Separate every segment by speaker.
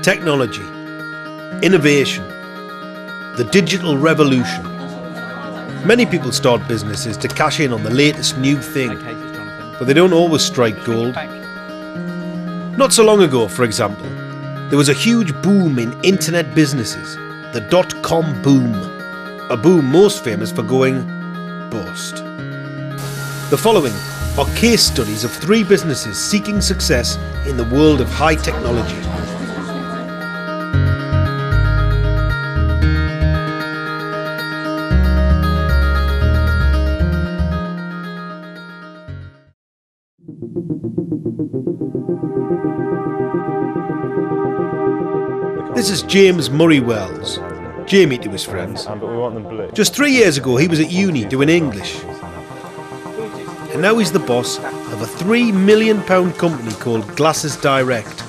Speaker 1: Technology, innovation, the digital revolution. Many people start businesses to cash in on the latest new thing, but they don't always strike gold. Not so long ago, for example, there was a huge boom in internet businesses, the dot-com boom, a boom most famous for going bust. The following are case studies of 3 businesses seeking success in the world of high technology. This is James Murray Wells, Jamie to his friends.
Speaker 2: But we want them blue.
Speaker 1: Just 3 years ago he was at uni doing English. And now he's the boss of a £3 million company called Glasses Direct.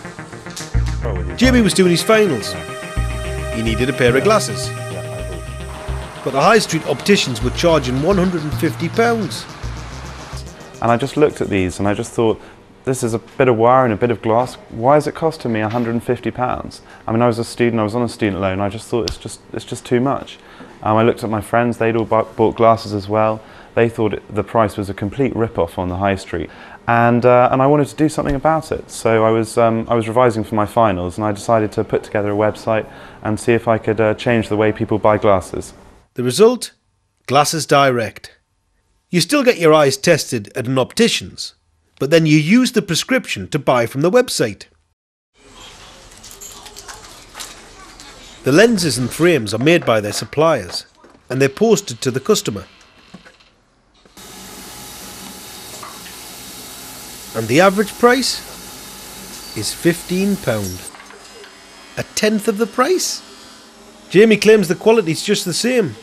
Speaker 1: Jamie was doing his finals. He needed a pair of glasses. But the high street opticians were charging £150.
Speaker 2: And I just looked at these and I just thought, this is a bit of wire and a bit of glass. Why is it costing me £150? I mean, I was a student, I was on a student loan. I just thought it's just too much. I looked at my friends, they'd all bought glasses as well. They thought the price was a complete rip-off on the high street. And I wanted to do something about it. So I was revising for my finals and I decided to put together a website and see if I could change the way people buy glasses.
Speaker 1: The result? Glasses Direct. You still get your eyes tested at an optician's, but then you use the prescription to buy from the website. The lenses and frames are made by their suppliers and they're posted to the customer. And the average price is £15. A tenth of the price? Jamie claims the quality's just the same.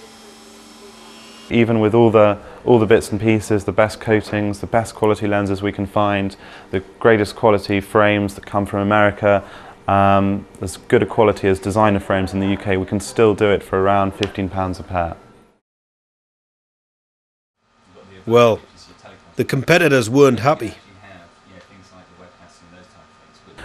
Speaker 2: Even with all the bits and pieces, the best coatings, the best quality lenses we can find, the greatest quality frames that come from America, as good a quality as designer frames in the UK, we can still do it for around £15 a pair.
Speaker 1: Well, the competitors weren't happy.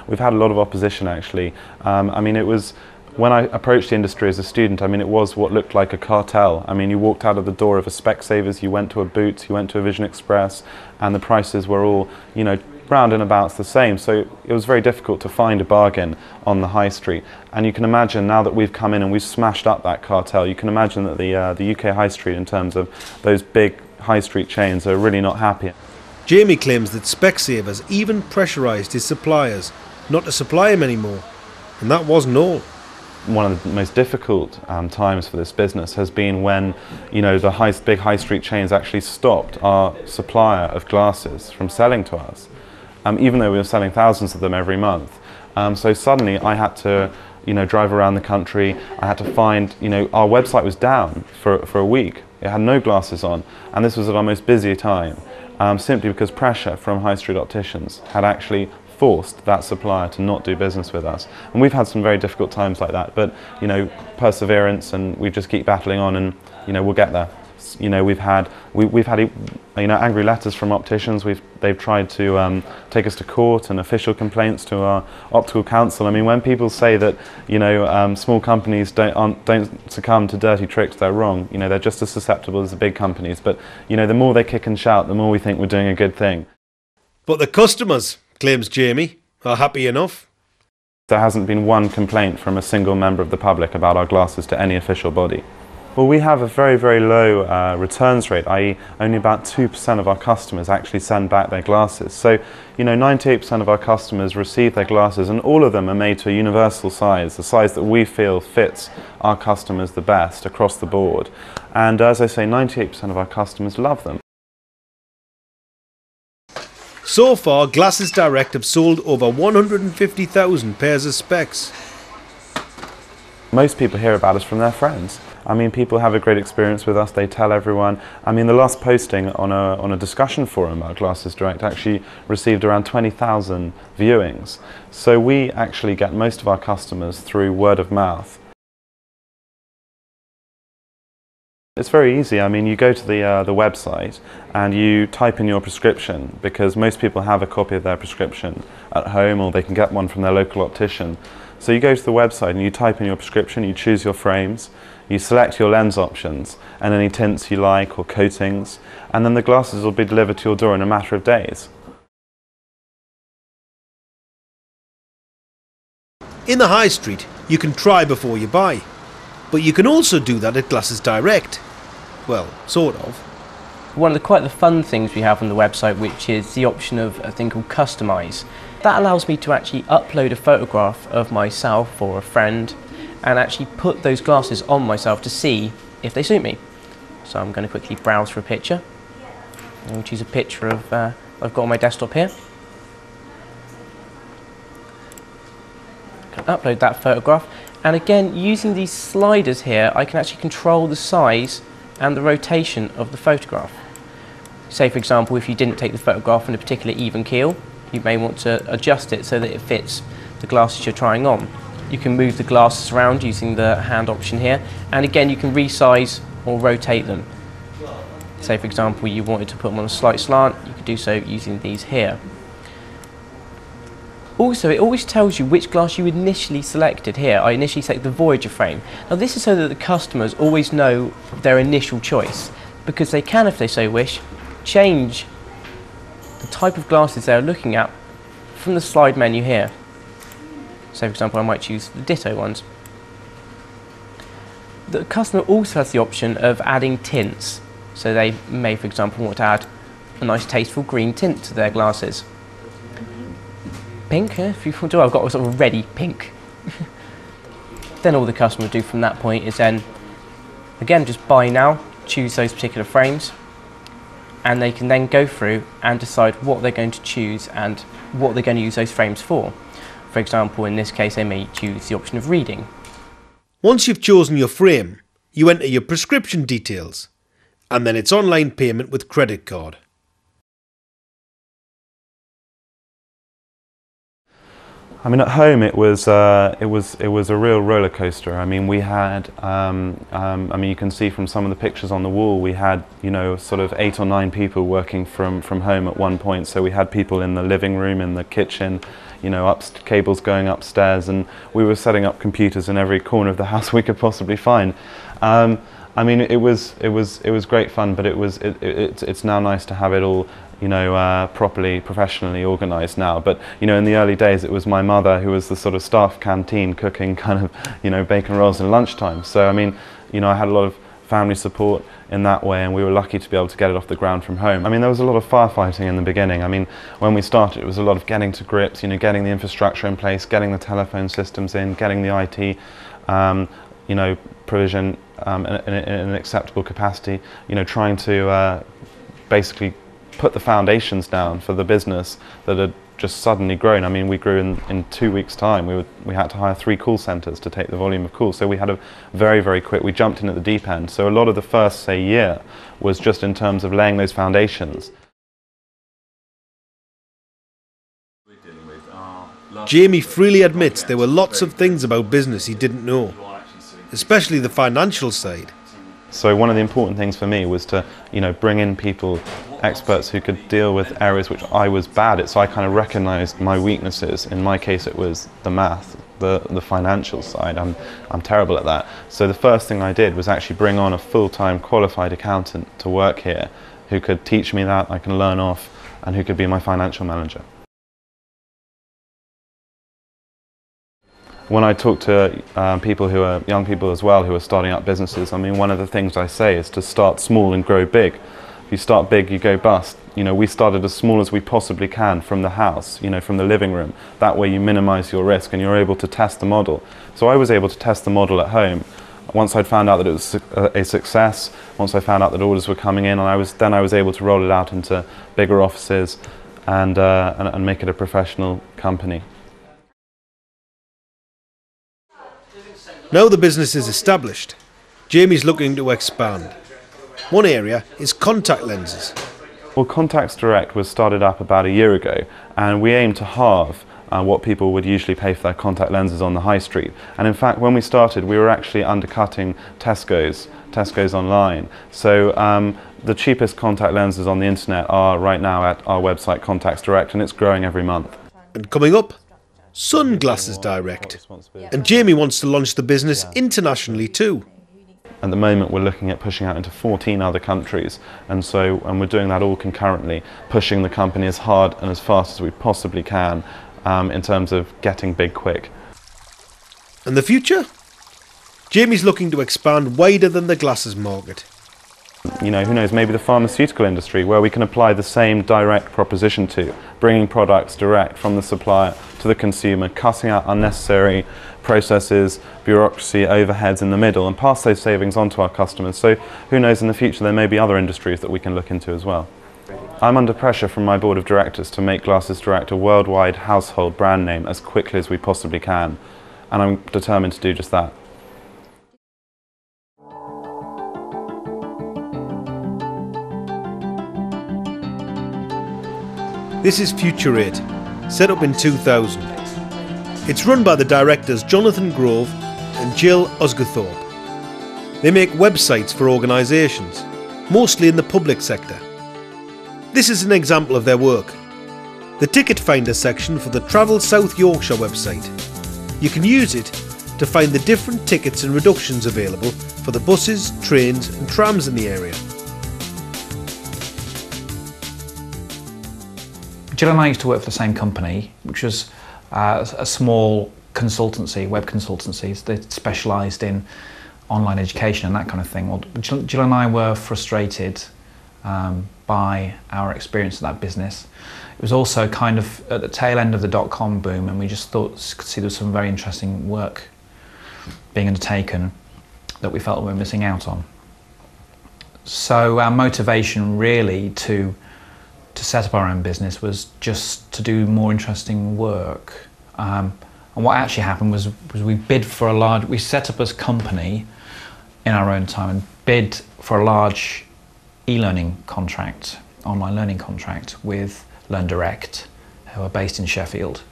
Speaker 2: We've had a lot of opposition actually. I mean, it was, when I approached the industry as a student, I mean, it was what looked like a cartel. I mean, you walked out of the door of a Specsavers, you went to a Boots, you went to a Vision Express, and the prices were all, you know, round and about the same. So it was very difficult to find a bargain on the high street. And you can imagine now that we've come in and we've smashed up that cartel, you can imagine that the UK high street, in terms of those big high street chains, are really not happy.
Speaker 1: Jamie claims that Specsavers even pressurised his suppliers not to supply him anymore, and that wasn't all.
Speaker 2: One of the most difficult times for this business has been when, you know, the big high street chains actually stopped our supplier of glasses from selling to us, even though we were selling thousands of them every month. So suddenly I had to, you know, drive around the country. I had to find, you know, our website was down for a week. It had no glasses on, and this was at our most busy time, simply because pressure from high street opticians had actually forced that supplier to not do business with us. And we've had some very difficult times like that, but, you know, perseverance, and we just keep battling on, and, you know, we'll get there. You know, we've had you know, angry letters from opticians. They've tried to take us to court, and official complaints to our optical council. I mean, when people say that, you know, small companies don't succumb to dirty tricks, they're wrong. You know, they're just as susceptible as the big companies. But, you know, the more they kick and shout, the more we think we're doing a good thing.
Speaker 1: But the customers, claims Jamie, are happy enough.
Speaker 2: There hasn't been one complaint from a single member of the public about our glasses to any official body. Well, we have a very, very low returns rate, i.e. only about 2% of our customers actually send back their glasses. So, you know, 98% of our customers receive their glasses, and all of them are made to a universal size, the size that we feel fits our customers the best across the board. And as I say, 98% of our customers love them.
Speaker 1: So far, Glasses Direct have sold over 150,000 pairs of specs.
Speaker 2: Most people hear about us from their friends. I mean, people have a great experience with us, they tell everyone. I mean, the last posting on a discussion forum about Glasses Direct actually received around 20,000 viewings. So we actually get most of our customers through word of mouth. It's very easy. I mean, you go to the website and you type in your prescription, because most people have a copy of their prescription at home, or they can get one from their local optician. So you go to the website and you type in your prescription, you choose your frames, you select your lens options and any tints you like or coatings, and then the glasses will be delivered to your door in a matter of days.
Speaker 1: In the high street, you can try before you buy, but you can also do that at Glasses Direct. Well, sort of.
Speaker 3: One of the quite the fun things we have on the website, which is the option of a thing called customize. That allows me to actually upload a photograph of myself or a friend and actually put those glasses on myself to see if they suit me. So I'm going to quickly browse for a picture. I'll choose a picture of I've got on my desktop here. I can upload that photograph, and again, using these sliders here, I can actually control the size and the rotation of the photograph. Say for example, if you didn't take the photograph in a particular even keel, you may want to adjust it so that it fits the glasses you're trying on. You can move the glasses around using the hand option here, and again you can resize or rotate them. Say for example you wanted to put them on a slight slant, you could do so using these here. Also, it always tells you which glass you initially selected here. I initially selected the Voyager frame. Now this is so that the customers always know their initial choice, because they can, if they so wish, change the type of glasses they're looking at from the slide menu here. So for example, I might choose the Ditto ones. The customer also has the option of adding tints. So they may, for example, want to add a nice tasteful green tint to their glasses. Pink, if you want to. I've got a sort of ready pink. Then all the customer will do from that point is then, again, just buy now, choose those particular frames, and they can then go through and decide what they're going to choose and what they're going to use those frames for. For example, in this case, they may choose the option of reading.
Speaker 1: Once you've chosen your frame, you enter your prescription details, and then it's online payment with credit card.
Speaker 2: I mean, at home it was a real roller coaster. I mean, we had I mean, you can see from some of the pictures on the wall, we had, you know, sort of 8 or 9 people working from home at one point. So we had people in the living room, in the kitchen, you know, cables going upstairs, and we were setting up computers in every corner of the house we could possibly find. I mean, it was great fun, but it's now nice to have it all, you know, properly, professionally organised now. But, you know, in the early days it was my mother who was the sort of staff canteen cooking kind of, you know, bacon rolls at lunchtime. So, I mean, you know, I had a lot of family support in that way, and we were lucky to be able to get it off the ground from home. I mean, there was a lot of firefighting in the beginning. I mean, when we started, it was a lot of getting to grips, you know, getting the infrastructure in place, getting the telephone systems in, getting the IT, you know, provision in an acceptable capacity, you know, trying to basically put the foundations down for the business that had just suddenly grown. I mean, we grew in 2 weeks' time. We had to hire 3 call centres to take the volume of calls. So we had a very, very quick, we jumped in at the deep end. So a lot of the first, say, year was just in terms of laying those foundations.
Speaker 1: Jamie freely admits there were lots of things about business he didn't know, especially the financial side.
Speaker 2: So one of the important things for me was to, you know, bring in people, experts who could deal with areas which I was bad at. So I kind of recognised my weaknesses. In my case, it was the math, the financial side. I'm terrible at that. So the first thing I did was actually bring on a full-time qualified accountant to work here, who could teach me that, I can learn off, and who could be my financial manager. When I talk to people who are young people as well who are starting up businesses, I mean, one of the things I say is to start small and grow big. If you start big, you go bust. You know, we started as small as we possibly can from the house, you know, from the living room. That way you minimize your risk and you're able to test the model. So I was able to test the model at home. Once I'd found out that it was a success, once I found out that orders were coming in, and I was able to roll it out into bigger offices and make it a professional company.
Speaker 1: Now the business is established, Jamie's looking to expand. One area is contact lenses.
Speaker 2: Well, Contacts Direct was started up about a year ago, and we aim to halve what people would usually pay for their contact lenses on the high street. And in fact, when we started, we were actually undercutting Tesco's online. So the cheapest contact lenses on the internet are right now at our website, Contacts Direct, and it's growing every month.
Speaker 1: And coming up, Sunglasses Direct. And Jamie wants to launch the business internationally too.
Speaker 2: At the moment we're looking at pushing out into 14 other countries, and we're doing that all concurrently, pushing the company as hard and as fast as we possibly can in terms of getting big quick.
Speaker 1: And the future? Jamie's looking to expand wider than the glasses market.
Speaker 2: You know, who knows, maybe the pharmaceutical industry, where we can apply the same direct proposition to, bringing products direct from the supplier to the consumer, cutting out unnecessary processes, bureaucracy, overheads in the middle, and pass those savings on to our customers. So who knows, in the future there may be other industries that we can look into as well. I'm under pressure from my board of directors to make Glasses Direct a worldwide household brand name as quickly as we possibly can, and I'm determined to do just that.
Speaker 1: This is Future 8, set up in 2000. It's run by the directors Jonathan Grove and Jill Osgathorpe. They make websites for organisations, mostly in the public sector. This is an example of their work. The ticket finder section for the Travel South Yorkshire website. You can use it to find the different tickets and reductions available for the buses, trains and trams in the area.
Speaker 4: Jill and I used to work for the same company, which was a small consultancy, web consultancies. They specialised in online education and that kind of thing. Well, Jill and I were frustrated by our experience of that business. It was also kind of at the tail end of the dot-com boom, and we just could see there was some very interesting work being undertaken that we felt we were missing out on. So our motivation really to set up our own business was just to do more interesting work. And what actually happened was we bid for we set up as a company in our own time and bid for a large e-learning contract, online learning contract with LearnDirect, who are based in Sheffield,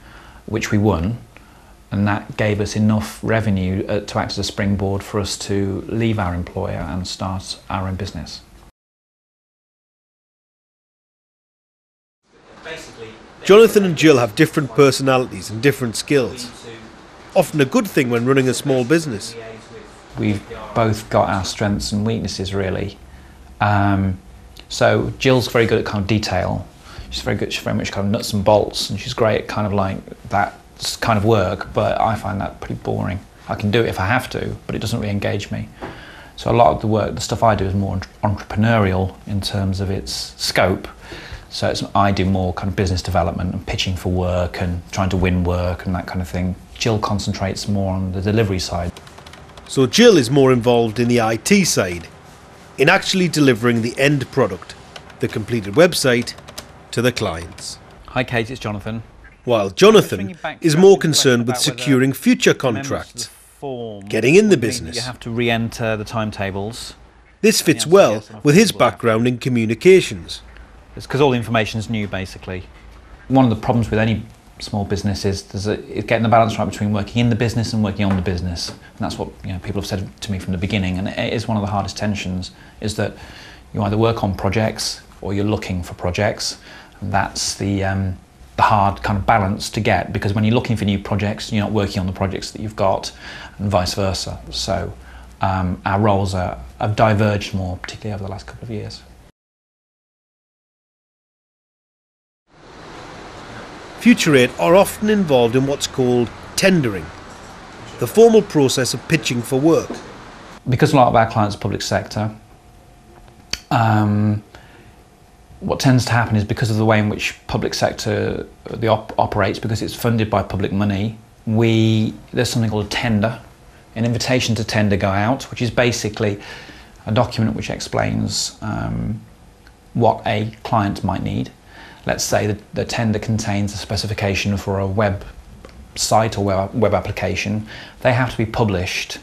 Speaker 4: which we won. And that gave us enough revenue to act as a springboard for us to leave our employer and start our own business.
Speaker 1: Jonathan and Jill have different personalities and different skills. Often a good thing when running a small business.
Speaker 4: We've both got our strengths and weaknesses really. So Jill's very good at kind of detail. She's very much kind of nuts and bolts, and she's great at kind of like that kind of work, but I find that pretty boring. I can do it if I have to, but it doesn't really engage me. So a lot of the work, the stuff I do is more entrepreneurial in terms of its scope. So I do more kind of business development and pitching for work and trying to win work and that kind of thing. Jill concentrates more on the delivery side.
Speaker 1: So Jill is more involved in the IT side, in actually delivering the end product, the completed website, to the clients.
Speaker 4: Hi Kate, it's Jonathan.
Speaker 1: While Jonathan is more concerned with securing future contracts, getting in the business.
Speaker 4: You have to re-enter the timetables.
Speaker 1: This fits well with his background in communications.
Speaker 4: It's because all the information is new, basically. One of the problems with any small business is getting the balance right between working in the business and working on the business. And that's what people have said to me from the beginning, and it is one of the hardest tensions, is that you either work on projects or you're looking for projects. And that's the hard kind of balance to get, because when you're looking for new projects, you're not working on the projects that you've got, and vice versa. So our roles have diverged more, particularly over the last couple of years.
Speaker 1: Future 8 are often involved in what's called tendering, the formal process of pitching for work.
Speaker 4: Because a lot of our clients are public sector, what tends to happen is, because of the way in which public sector operates, because it's funded by public money, there's something called a tender, an invitation to tender go out, which is basically a document which explains what a client might need. Let's say that the tender contains a specification for a web site or web application. They have to be published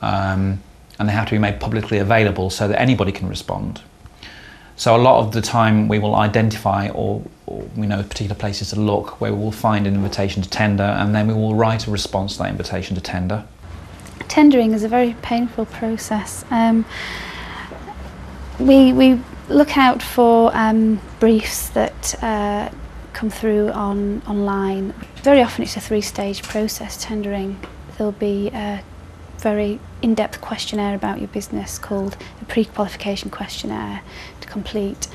Speaker 4: and they have to be made publicly available so that anybody can respond. So a lot of the time we will identify, or we know particular places to look where we will find an invitation to tender, and then we will write a response to that invitation to tender.
Speaker 5: Tendering is a very painful process. We look out for briefs that come through online. Very often it's a three-stage process, tendering. There'll be a very in-depth questionnaire about your business called a pre-qualification questionnaire to complete,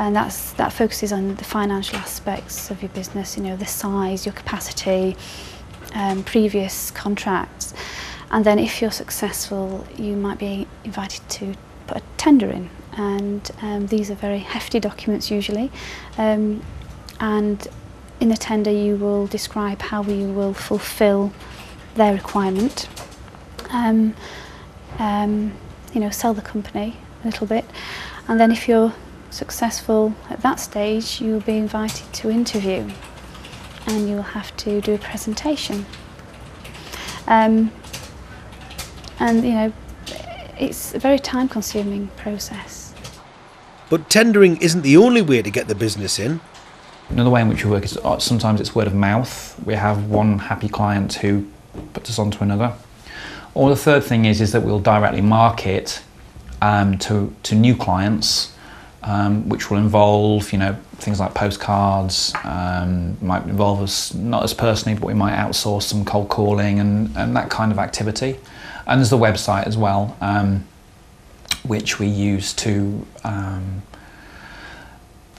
Speaker 5: and that focuses on the financial aspects of your business, you know, the size, your capacity, previous contracts, and then if you're successful you might be invited to put a tender in, and these are very hefty documents usually, and in the tender you will describe how you will fulfil their requirement, you know, sell the company a little bit, and then if you're successful at that stage you'll be invited to interview and you'll have to do a presentation, and you know, it's a very time-consuming process.
Speaker 1: But tendering isn't the only way to get the business in.
Speaker 4: Another way in which we work is sometimes it's word of mouth. We have one happy client who puts us on to another. Or the third thing is that we'll directly market to new clients, which will involve, you know, things like postcards, might involve us not as personally, but we might outsource some cold calling and that kind of activity. And there's the website as well, which we use to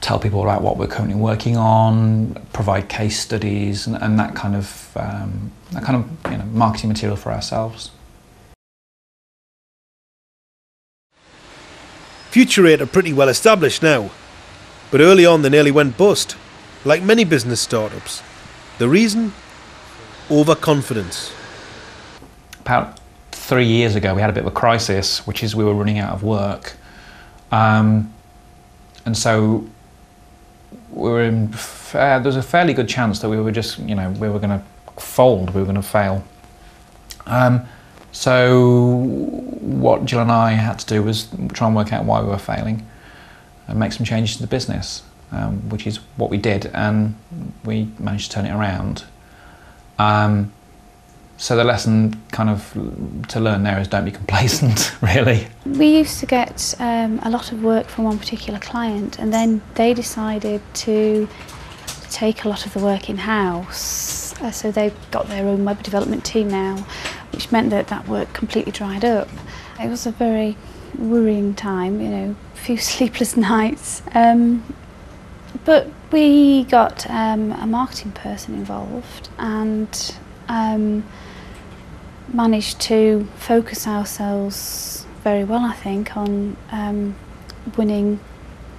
Speaker 4: tell people about what we're currently working on, provide case studies, and that kind of you know, marketing material for ourselves.
Speaker 1: Future8 are pretty well established now, but early on they nearly went bust, like many business startups. The reason? Overconfidence.
Speaker 4: About 3 years ago we had a bit of a crisis, which is we were running out of work, and so we were in there was a fairly good chance that we were just, you know, we were going to fold, we were going to fail. So what Jill and I had to do was try and work out why we were failing and make some changes to the business, which is what we did, and we managed to turn it around. So the lesson kind of to learn there is don't be complacent, really. We
Speaker 5: used to get a lot of work from one particular client, and then they decided to take a lot of the work in-house. So they've got their own web development team now, which meant that that work completely dried up. It was a very worrying time, you know, a few sleepless nights. But we got a marketing person involved and managed to focus ourselves very well, I think, on winning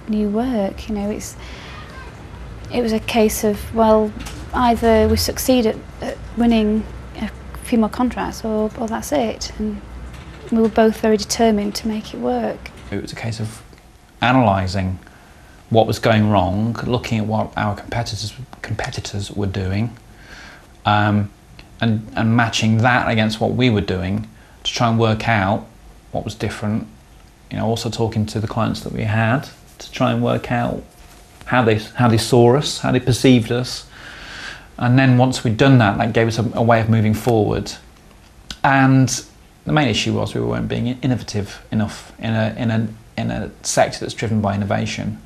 Speaker 5: new work. You know, it was a case of, well, either we succeed at winning a few more contracts or that's it, and we were both very determined to make it work.
Speaker 4: It was a case of analysing what was going wrong, looking at what our competitors were doing, and matching that against what we were doing to try and work out what was different. You know, also talking to the clients that we had to try and work out how they saw us, how they perceived us, and then once we'd done that, that gave us a way of moving forward. And the main issue was we weren't being innovative enough in a sector that's driven by innovation.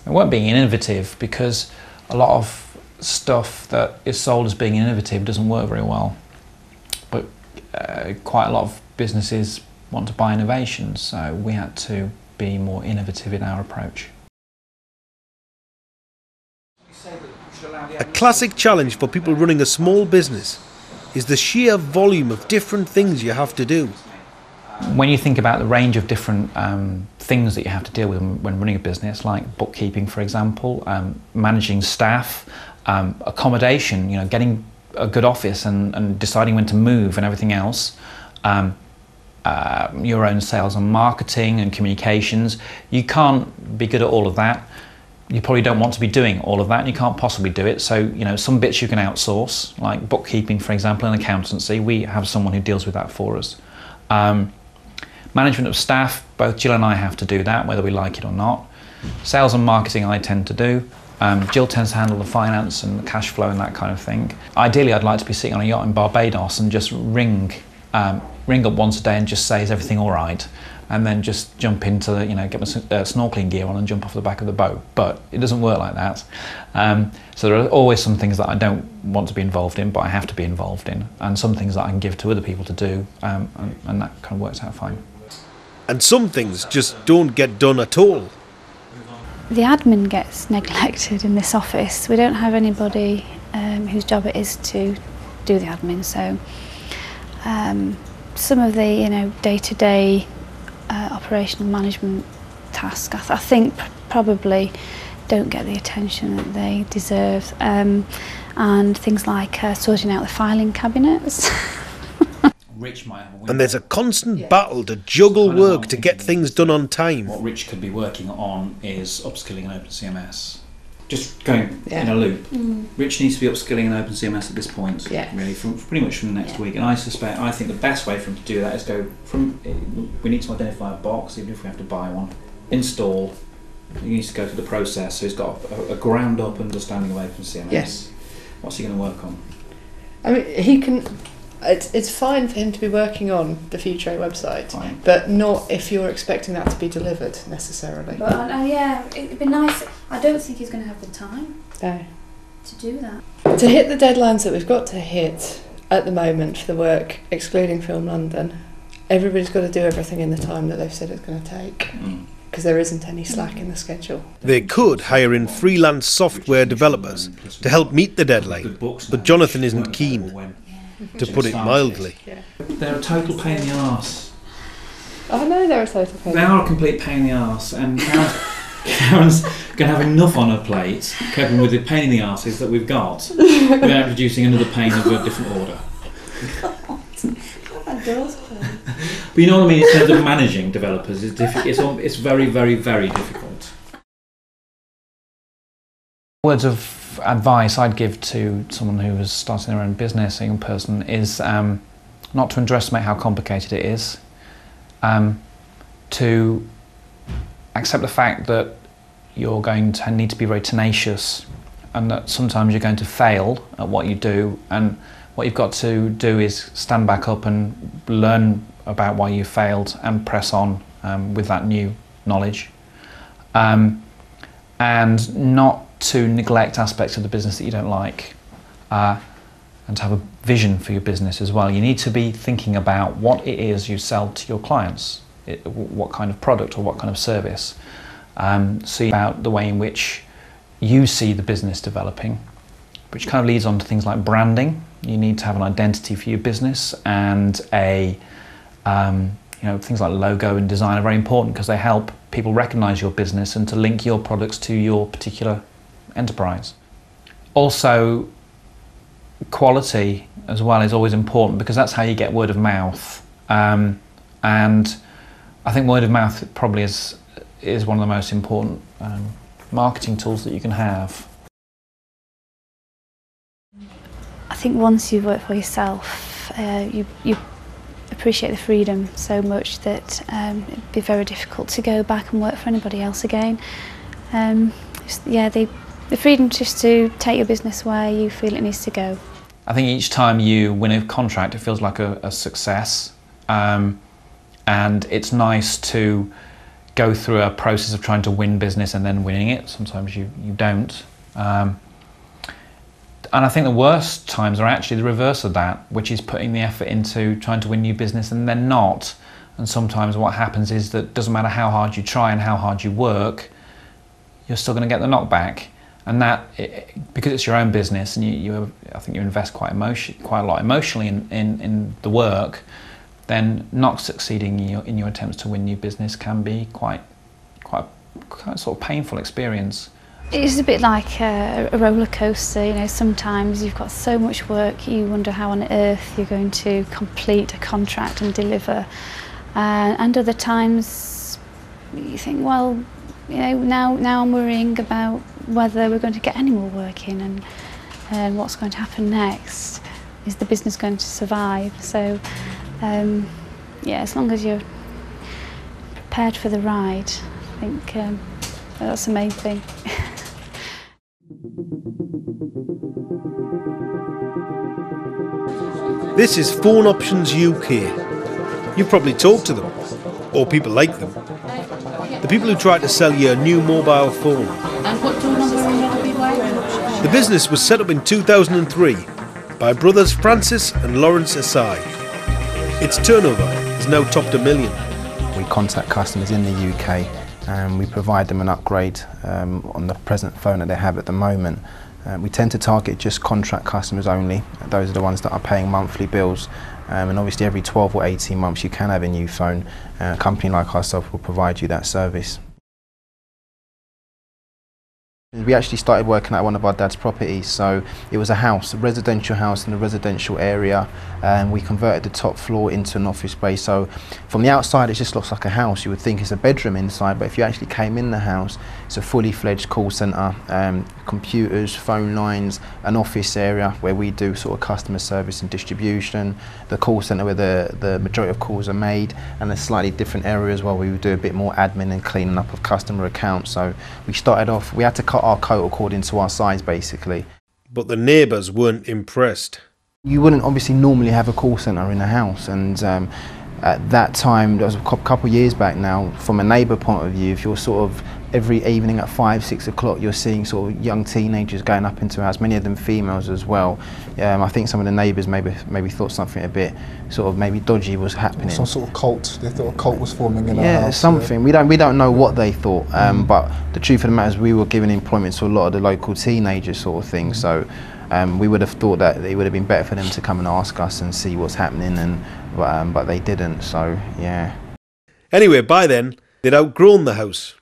Speaker 4: We weren't being innovative because a lot of stuff that is sold as being innovative doesn't work very well. But quite a lot of businesses want to buy innovation, so we had to be more innovative in our approach.
Speaker 1: A classic challenge for people running a small business is the sheer volume of different things you have to do.
Speaker 4: When you think about the range of different things that you have to deal with when running a business, like bookkeeping, for example, managing staff, accommodation, you know, getting a good office and deciding when to move and everything else, your own sales and marketing and communications, you can't be good at all of that. You probably don't want to be doing all of that, and you can't possibly do it. So, you know, some bits you can outsource, like bookkeeping, for example, and accountancy. We have someone who deals with that for us. Management of staff, both Jill and I have to do that, whether we like it or not. Sales and marketing I tend to do. Jill tends to handle the finance and the cash flow and that kind of thing. Ideally, I'd like to be sitting on a yacht in Barbados and just ring up once a day and just say, is everything all right? and then just jump into the, get my snorkeling gear on and jump off the back of the boat. But it doesn't work like that. So there are always some things that I don't want to be involved in, but I have to be involved in, and some things that I can give to other people to do, and that kind of works out fine.
Speaker 1: And some things just don't get done at all.
Speaker 5: The admin gets neglected in this office. We don't have anybody whose job it is to do the admin, so some of the day-to-day operational management tasks I think probably don't get the attention that they deserve, and things like sorting out the filing cabinets.
Speaker 4: Rich might have a window.
Speaker 1: And there's a constant battle to juggle work to get things done on time.
Speaker 4: What Rich could be working on is upskilling in OpenCMS. Just going in a loop. Rich needs to be upskilling in OpenCMS at this point, really, pretty much from the next week. And I think the best way for him to do that is go from, we need to identify a box, even if we have to buy one, install, he needs to go through the process, so he's got a ground up understanding of OpenCMS.
Speaker 6: Yes.
Speaker 4: What's he going to work on?
Speaker 6: I mean, he can. It's fine for him to be working on the Future 8 website,
Speaker 4: Fine.
Speaker 6: but not if you're expecting that to be delivered necessarily.
Speaker 5: But yeah, it'd be nice. I don't think he's going to have the time
Speaker 6: No.
Speaker 5: to do that.
Speaker 6: To hit the deadlines that we've got to hit at the moment for the work, excluding Film London, everybody's got to do everything in the time that they've said it's going to take, because there isn't any slack in the schedule.
Speaker 1: They could hire in freelance software developers to help meet the deadline, but Jonathan isn't keen, to put it mildly.
Speaker 6: Yeah.
Speaker 4: They're a total pain in the arse.
Speaker 6: I know they're a total pain.
Speaker 4: They are a complete pain in the arse, and Karen's going to have enough on her plate coping with the pain in the arses that we've got without introducing another pain of a different order. But you know what I mean, in terms of managing developers, it's very, very, very difficult. Words of advice I'd give to someone who is starting their own business, a young person, is not to underestimate how complicated it is, to accept the fact that you're going to need to be very tenacious, and that sometimes you're going to fail at what you do, and what you've got to do is stand back up and learn about why you failed and press on with that new knowledge, and not to neglect aspects of the business that you don't like, and to have a vision for your business as well. You need to be thinking about what it is you sell to your clients, what kind of product or what kind of service. See about the way in which you see the business developing, which kind of leads on to things like branding. You need to have an identity for your business, and things like logo and design are very important because they help people recognise your business and to link your products to your particular enterprise. Also, quality as well is always important because that's how you get word of mouth, and I think word of mouth probably is one of the most important marketing tools that you can have.
Speaker 5: I think once you've worked for yourself, you appreciate the freedom so much that it'd be very difficult to go back and work for anybody else again. The freedom just to take your business where you feel it needs to go.
Speaker 4: I think each time you win a contract, it feels like a success, and it's nice to go through a process of trying to win business and then winning it. Sometimes you don't. And I think the worst times are actually the reverse of that, which is putting the effort into trying to win new business and then not. And sometimes what happens is that it doesn't matter how hard you try and how hard you work, you're still going to get the knockback. And that, because it's your own business and I think you invest quite a lot emotionally in the work, then not succeeding in your attempts to win new business can be quite sort of painful experience.
Speaker 5: It's a bit like a roller coaster, sometimes you've got so much work you wonder how on earth you're going to complete a contract and deliver, and other times you think, well, now I'm worrying about whether we're going to get any more work in and what's going to happen next. Is the business going to survive? So as long as you're prepared for the ride, I think that's the main thing.
Speaker 1: This is Phone Options UK. You've probably talked to them. or people like them. The people who try to sell you a new mobile phone.
Speaker 7: And what door number are you happy with?
Speaker 1: The business was set up in 2003 by brothers Francis and Lawrence Asai. Its turnover has now topped $1 million.
Speaker 8: We contact customers in the UK and we provide them an upgrade on the present phone that they have at the moment. We tend to target just contract customers only. Those are the ones that are paying monthly bills. And obviously every 12 or 18 months you can have a new phone. A company like ourselves will provide you that service. We actually started working at one of our dad's properties, so it was a house, a residential house in a residential area, and we converted the top floor into an office space. So from the outside it just looks like a house. You would think it's a bedroom inside, but if you actually came in the house, it's a fully fledged call centre, computers, phone lines, an office area where we do sort of customer service and distribution, the call centre where the majority of calls are made, and a slightly different area as well where we would do a bit more admin and cleaning up of customer accounts. So we started off, we had to cut our coat according to our size basically.
Speaker 1: But the neighbours weren't impressed.
Speaker 8: You wouldn't obviously normally have a call centre in a house, and at that time, that was a couple of years back now, from a neighbour point of view, if you're sort of every evening at 5, 6 o'clock you're seeing sort of young teenagers going up into a house, many of them females as well. I think some of the neighbours maybe thought something a bit sort of maybe dodgy was happening.
Speaker 9: Some sort of cult, they thought a cult was forming in the house.
Speaker 8: Yeah, something. We don't know what they thought, but the truth of the matter is we were giving employment to a lot of the local teenagers sort of thing, so we would have thought that it would have been better for them to come and ask us and see what's happening, but they didn't, so yeah.
Speaker 1: Anyway, by then, they'd outgrown the house.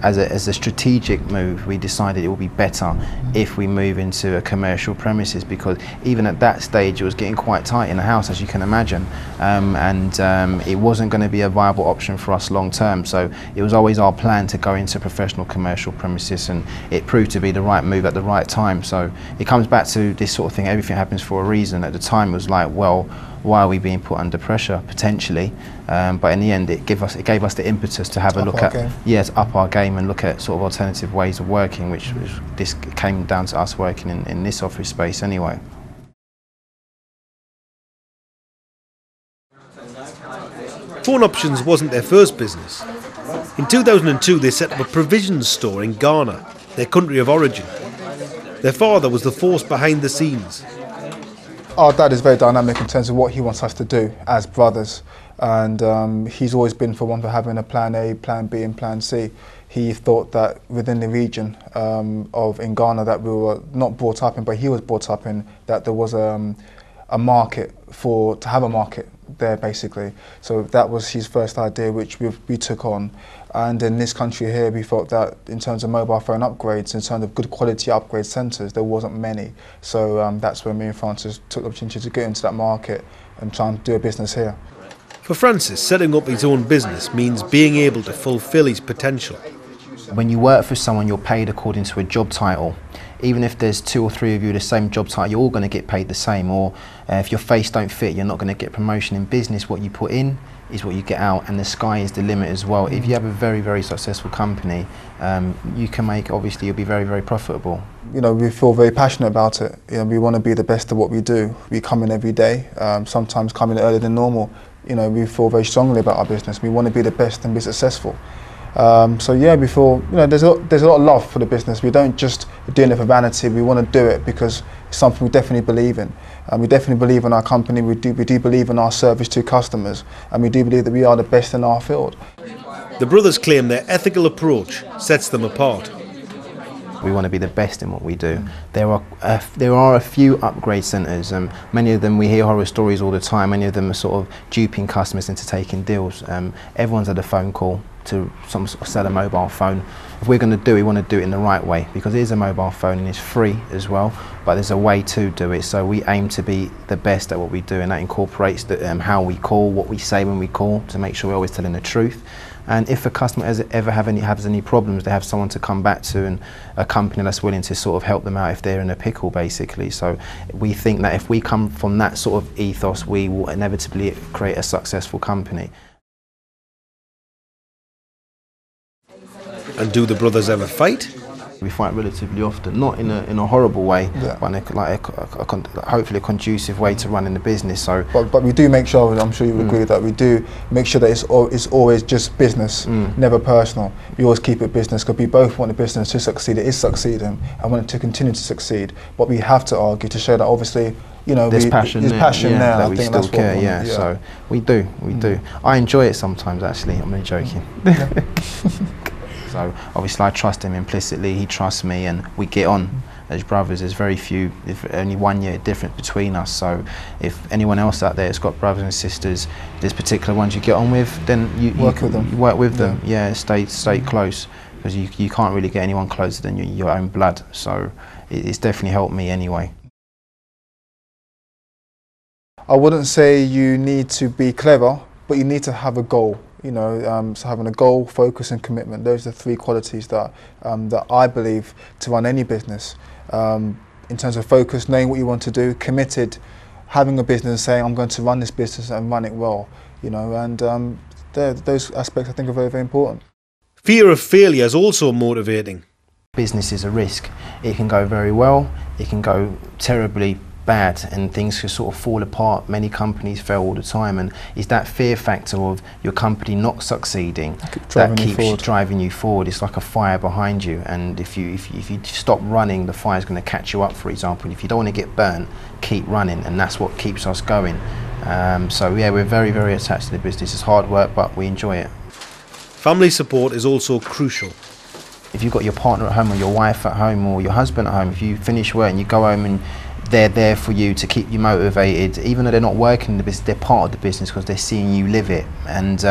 Speaker 8: As a strategic move, we decided it would be better if we move into a commercial premises, because even at that stage it was getting quite tight in the house, as you can imagine, and it wasn't going to be a viable option for us long term. So it was always our plan to go into professional commercial premises, and it proved to be the right move at the right time. So it comes back to this sort of thing, everything happens for a reason. At the time it was like, well, why are we being put under pressure potentially? But in the end it gave us the impetus to have a look at, up our game and look at sort of alternative ways of working, which this came down to us working in this office space anyway.
Speaker 1: Phone Options wasn't their first business. In 2002 they set up a provisions store in Ghana, their country of origin. Their father was the force behind the scenes.
Speaker 9: Our dad is very dynamic in terms of what he wants us to do as brothers, and he's always been for one for having a plan A, plan B and plan C. He thought that within the region in Ghana that we were not brought up in, but he was brought up in, that there was a market to have a market there basically. So that was his first idea, which we took on. And in this country here, we thought that in terms of mobile phone upgrades, in terms of good quality upgrade centres, there wasn't many. So that's when me and Francis took the opportunity to get into that market and try and do a business here.
Speaker 1: For Francis, setting up his own business means being able to fulfil his potential.
Speaker 8: When you work for someone, you're paid according to a job title. Even if there's 2 or 3 of you the same job title, you're all going to get paid the same. Or if your face don't fit, you're not going to get promotion. In business, what you put in is what you get out, and the sky is the limit as well. If you have a very, very successful company, you can make, obviously you'll be very, very profitable.
Speaker 9: You know, we feel very passionate about it. You know, we want to be the best at what we do. We come in every day, sometimes come in earlier than normal. You know, we feel very strongly about our business. We want to be the best and be successful. So yeah, we feel, you know, there's a lot of love for the business. We don't just do it for vanity. We want to do it because it's something we definitely believe in. We definitely believe in our company. We do believe in our service to customers, and we do believe that we are the best in our field.
Speaker 1: The brothers claim their ethical approach sets them apart.
Speaker 8: We want to be the best in what we do. There are a few upgrade centres, and many of them, we hear horror stories all the time. Many of them are sort of duping customers into taking deals. Everyone's had a phone call to sell a mobile phone. If we're going to do it, we want to do it in the right way, because it is a mobile phone and it's free as well, but there's a way to do it. So we aim to be the best at what we do, and that incorporates how we call, what we say when we call, to make sure we're always telling the truth. And if a customer ever has any problems, they have someone to come back to, and a company that's willing to sort of help them out if they're in a pickle, basically. So we think that if we come from that sort of ethos, we will inevitably create a successful company.
Speaker 1: And do the brothers ever fight?
Speaker 8: We fight relatively often, not in a horrible way,
Speaker 9: Yeah.
Speaker 8: but in hopefully a conducive way to running the business. So,
Speaker 9: But we do make sure, I'm sure you would agree with that, we do make sure that it's always just business, never personal. We always keep it business because we both want the business to succeed. It is succeeding and want it to continue to succeed. But we have to argue to show that obviously, you know,
Speaker 8: there's passion there,
Speaker 9: there.
Speaker 8: that
Speaker 9: I
Speaker 8: we
Speaker 9: think
Speaker 8: still
Speaker 9: that's
Speaker 8: care,
Speaker 9: what
Speaker 8: yeah. So we do. I enjoy it sometimes, actually. I'm only joking. So obviously I trust him implicitly, he trusts me, and we get on as brothers. There's very few, if only 1 year difference between us. So if anyone else out there has got brothers and sisters, there's particular ones you get on with, then you work with them. Yeah, stay close, because you can't really get anyone closer than your own blood. So it's definitely helped me anyway.
Speaker 9: I wouldn't say you need to be clever, but you need to have a goal. You know, so having a goal, focus and commitment, those are the three qualities that I believe to run any business. In terms of focus, knowing what you want to do, committed, having a business, saying I'm going to run this business and run it well, you know, and those aspects I think are very, very important.
Speaker 1: Fear of failure is also motivating.
Speaker 8: Business is a risk. It can go very well, it can go terribly bad, and things can sort of fall apart. Many companies fail all the time, and it's that fear factor of your company not succeeding that keeps driving you forward. It's like a fire behind you, and if you stop running, the fire's going to catch you up, for example. If you don't want to get burnt, keep running, and that's what keeps us going. So yeah, we're very, very attached to the business. It's hard work, but we enjoy it.
Speaker 1: Family support is also crucial.
Speaker 8: If you've got your partner at home, or your wife at home, or your husband at home, if you finish work and you go home and they're there for you to keep you motivated, even though they're not working in the business, they're part of the business because they're seeing you live it. And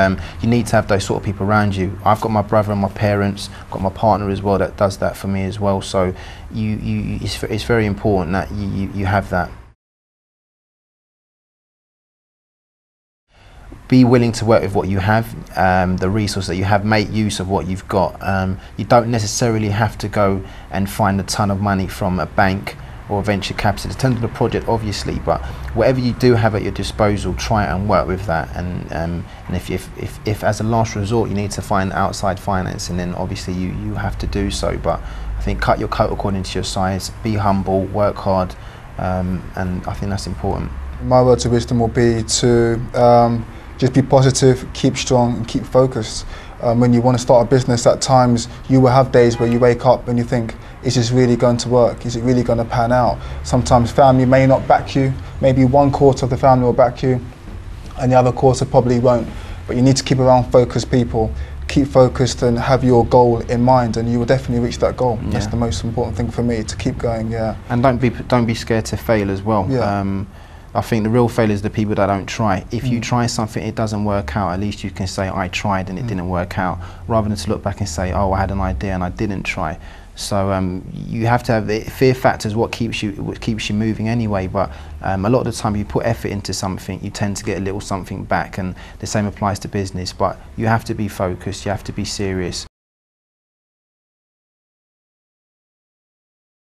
Speaker 8: you need to have those sort of people around you. I've got my brother and my parents, I've got my partner as well that does that for me as well. So it's very important that you have that. Be willing to work with what you have, the resource that you have, make use of what you've got. You don't necessarily have to go and find a ton of money from a bank or venture capital. It depends on the project, obviously, but whatever you do have at your disposal, try and work with that. And if as a last resort you need to find outside financing, then obviously you have to do so. But I think cut your coat according to your size, be humble, work hard, and I think that's important.
Speaker 9: My words of wisdom will be to just be positive, keep strong and keep focused. When you want to start a business, at times you will have days where you wake up and you think, is this really going to work? Is it really going to pan out? Sometimes family may not back you. Maybe one quarter of the family will back you and the other quarter probably won't. But you need to keep around focused people, keep focused and have your goal in mind, and you will definitely reach that goal. Yeah. That's the most important thing for me, to keep going, yeah.
Speaker 8: And don't be scared to fail as well. Yeah. I think the real failures are the people that don't try. If you try something, it doesn't work out, at least you can say, I tried and it didn't work out, rather than to look back and say, oh, I had an idea and I didn't try. So you have to have the fear factors, what keeps you moving anyway, but a lot of the time you put effort into something, you tend to get a little something back, and the same applies to business, but you have to be focused, you have to be serious.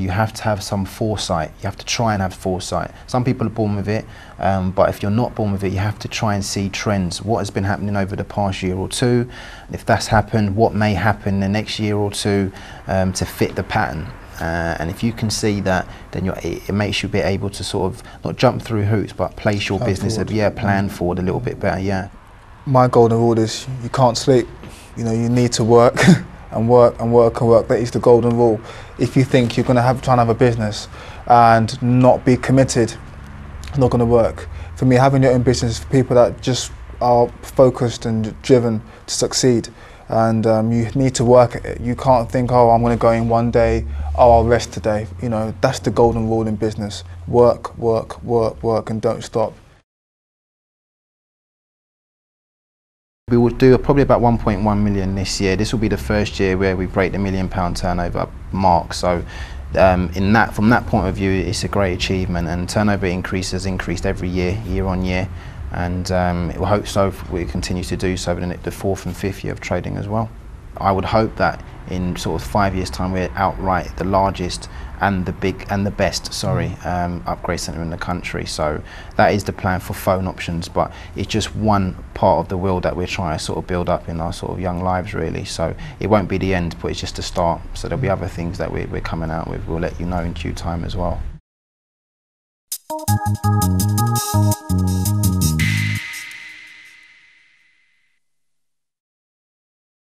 Speaker 8: You have to have some foresight, you have to try and have foresight. Some people are born with it, but if you're not born with it, you have to try and see trends. What has been happening over the past year or two? If that's happened, what may happen the next year or two to fit the pattern? And if you can see that, then it makes you be able to sort of, not jump through hoops, but place your business, plan forward a little bit better, yeah.
Speaker 9: My golden rule is you can't sleep. You know, you need to work. And work and work and work. That is the golden rule. If you think you're going to try and have a business and not be committed, it's not going to work. For me, having your own business is for people that just are focused and driven to succeed. And you need to work at it. You can't think, oh, I'm going to go in one day, oh, I'll rest today. You know, that's the golden rule in business. Work, work, work, work, and don't stop.
Speaker 8: We will do probably about 1.1 million this year. This will be the first year where we break the £1 million turnover mark. So from that point of view, it's a great achievement, and turnover has increased every year, year on year. And we'll hope so we continue to do so in the 4th and 5th year of trading as well. I would hope that in sort of 5 years' time we're outright the largest and the best upgrade centre in the country. So that is the plan for phone options, but it's just one part of the wheel that we're trying to sort of build up in our sort of young lives, really. So it won't be the end, but it's just a start. So there'll be other things that we're coming out with. We'll let you know in due time as well.